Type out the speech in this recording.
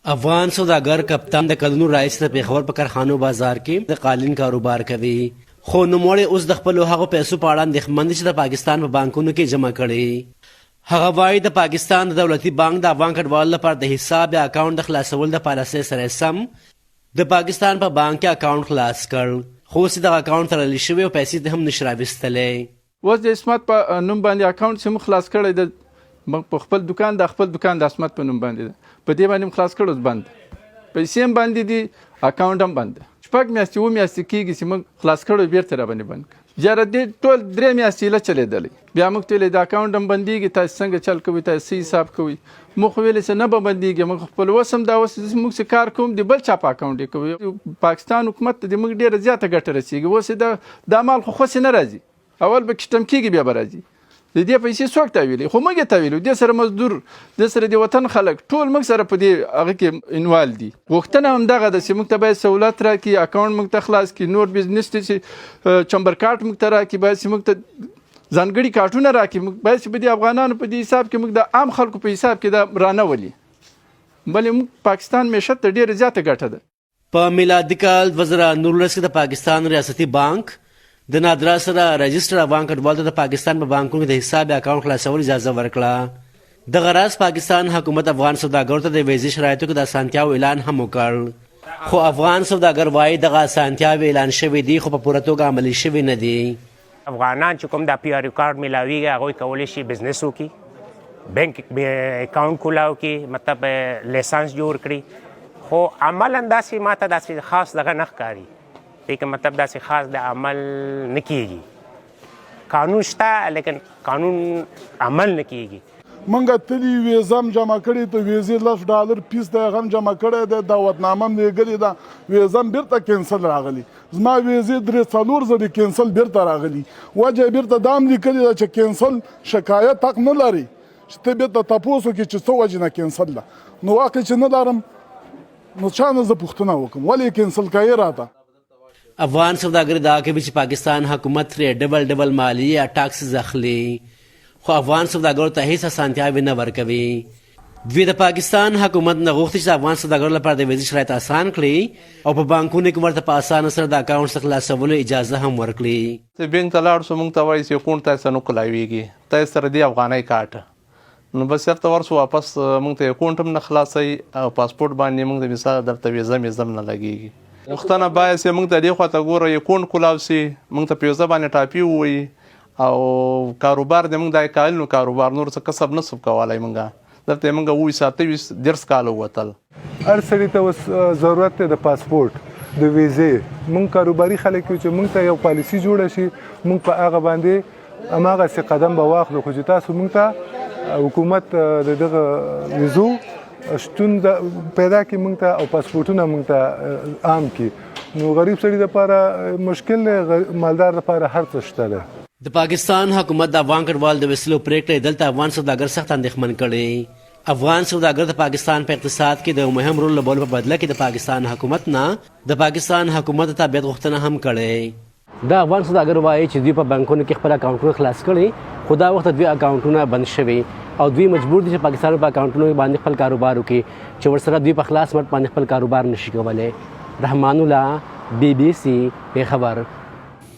افغان سوداګر کپتان د کلونو راهیسې د پېښور په کارخانو بازار کې د قالین کاروبار کوي، خو نوموړی اوس د خپلو هغو پیسو په اړه اندېښمن دی چې د پاکستان په بانکونو کې جمع کړي. هغه وایي د پاکستان د دولتي بانک د افغان کډوالو لپاره د حساب یا اکاونټ د خلاصولو د پالیسۍ سره سم د پاکستان په بانک کې اکاونټ خلاص کړ، خو اوس دغه اکاونټ تړلی شوی او پیسې هم نشي راویستلی. اوس د عصمت په نوم باندې اکاونټ چې موږ خلاص کړی د په خپل دکان د عصمت په نوم باندې ده، په دې باندې خلاص کړو بند پیسې هم باندې دي، اکاونټ هم بند. 6 میاشتې 7 میاشتې کېږي چې موږ خلاص کړو، بیرته را باندې بند کړ. جاره دې ټول 3 میاشتې ایله چلېدلی، بیا موږ ته ویلې د اکاونټ هم بندېږي، تاسو څنګه چل کوئ، تاسو څه حساب کوئ. موږ خو ویلې چې نه به بندېږي، موږ خپل اوس هم دا اوس موږ چې کار کوم د بل چا په اکاونټ یې کوو. پاکستان حکومت ته د موږ ډېره زیاته ګټه رسېږي. اوس دا مال خو خوښې نه راځي، اول به کشتم کېږي بیا به راځي. د دې پیسې څوک تاویلي؟ خو موږ یې تاویلو. دې سره مزدور، دې سره د وطن خلک ټول موږ سره په دې هغه کې انوال دي. غوښتنه همدغه ده چې موږ ته باید سهولت راکړي، اکاونټ موږ ته خلاص کړي، نور بزنس ته چې چمبر کارت موږ ته راکړي، باید چې موږ ته ځانګړي کارټونه راکړي، موږ باید چې په دې افغانانو په دې حساب کې موږ د عام خلکو په حساب کې دا رانه ولي. بلې موږ پاکستان معیشت ته ډېره زیاته ګټه ده. په میلادي کال 2019 کې د پاکستان ریاستي بانک د نادرا سره رجسټر افغان کډوالو ته د پاکستان په بانکونو کې د حساب اکاونټ خلاصولو اجازه ورکړه. دغه راز پاکستان حکومت افغان سوداګرو ته د ویزې شرایطو کې د اسانتیاو اعلان هم وکړ، خو افغان سوداګر وایي دغه اسانتیاوې اعلان شوي دي خو په پوره توګه عملي شوي نه دي. افغانان چې کوم د پی آر کارت میلاویږي هغوی کولی شي بزنس وکړي، بینک اکاونټ کولاو کړي، مطلب لیسانس جوړ کړي، خو عملا داسې ماته داسې خاص دغه نه ښکاري که مطلب داسې خاص د عمل نه کېږي. قانون شته لیکن قانون عمل نه کېږي. منګه تلي ویزه هم جمع کړې، ته ویزې $10 فیس د هغه هم جمع کړی دی، دعوتنامه هم لیږلې ده، ویزه هم بیرته کینسل راغلي. زما ویزې 3-4 ځلې کینسل بیرته راغلي. وجه یې بیرته دا هم لیکلې ده چې کینسل شکایت حق نه لري، چې ته بیرته تپوس وکړې چې څه وجې نه کینسل ده. نو واقع چې نه لرم نو چا نه زه پوښتنه وکړم ولې کینسل کوې راته. افغان سوداګر دعا کوي چې پاکستان حکومت ترې ډبل مالیې یا ټاکسز اخلي، خو افغان سوداګرو ته هیڅ اسانتیاوې نه ورکوي. دوی د پاکستان حکومت نه غوښتي چې د افغان سوداګرو لپاره د ویزې شرایط آسان کړي او په بانکونو کې ورته په اسانه سره د اکاونټ څخه خلاصولو اجازه هم ورکړي. چې بینک ته لاړ شو، موږ ته وایي چې اکاونټ تاسو نه کولاویږي، تاسو سره دی افغانۍ کارت، نو بس چېرته ورسو واپس موږ ته اکاونټ هم نه خلاصوي او پاسپورټ باندې موږ د مثال درته ویزه هم نه لګېږي. غوښتنه باید چې موږ ته دې خواته ګوره اکاونټ کولاو سي، موږ ته په ویزه باندې ټاپي ووایي او کاروبار د موږ د قالینو کاروبار نور څه کسب نه سو کولی. موږ دلته موږ 27 کاله ووتل. هر سړي ته اوس ضرورت دی د پاسپورټ، د ویزې. موږ کاروباري خلک یو چې موږ ته یو پالیسي جوړه شي، موږ په هغه باندې هماغسې قدم به واخلو. خو چې تاسو موږ ته حکومت د دغه ویزو شتون پیدا کړي موږ ته او پاسپورټونه موږ ته عام کړي، نو غریب سړي لپاره مشکل دی، مالدار لپاره هر څه شته دی. د پاکستان حکومت د افغان کډوالو د وسلو پریکړې دلته افغان سوداګر سخت اندېښمن کړي. افغان سوداګر د پاکستان په اقتصاد کې د مهم رول لوبولو په بدله کې د پاکستان حکومت نه د پاکستان حکومت ته تابعیت غوښتنه هم کړې. د افغان سوداګر وایي چې دوی په بانکونو کې خپل اکاونټونه خلاص کړي، خو دا وخت دوی اکاونټونه بند شوي او دوی مجبور دي چې پاکستان په اکاونټونو باندې خپل کاروبار وکړي چې ورسره دوی په خلاص مټ باندې خپل کاروبار نشي کولی. رحمان الله، BBC، پېښور.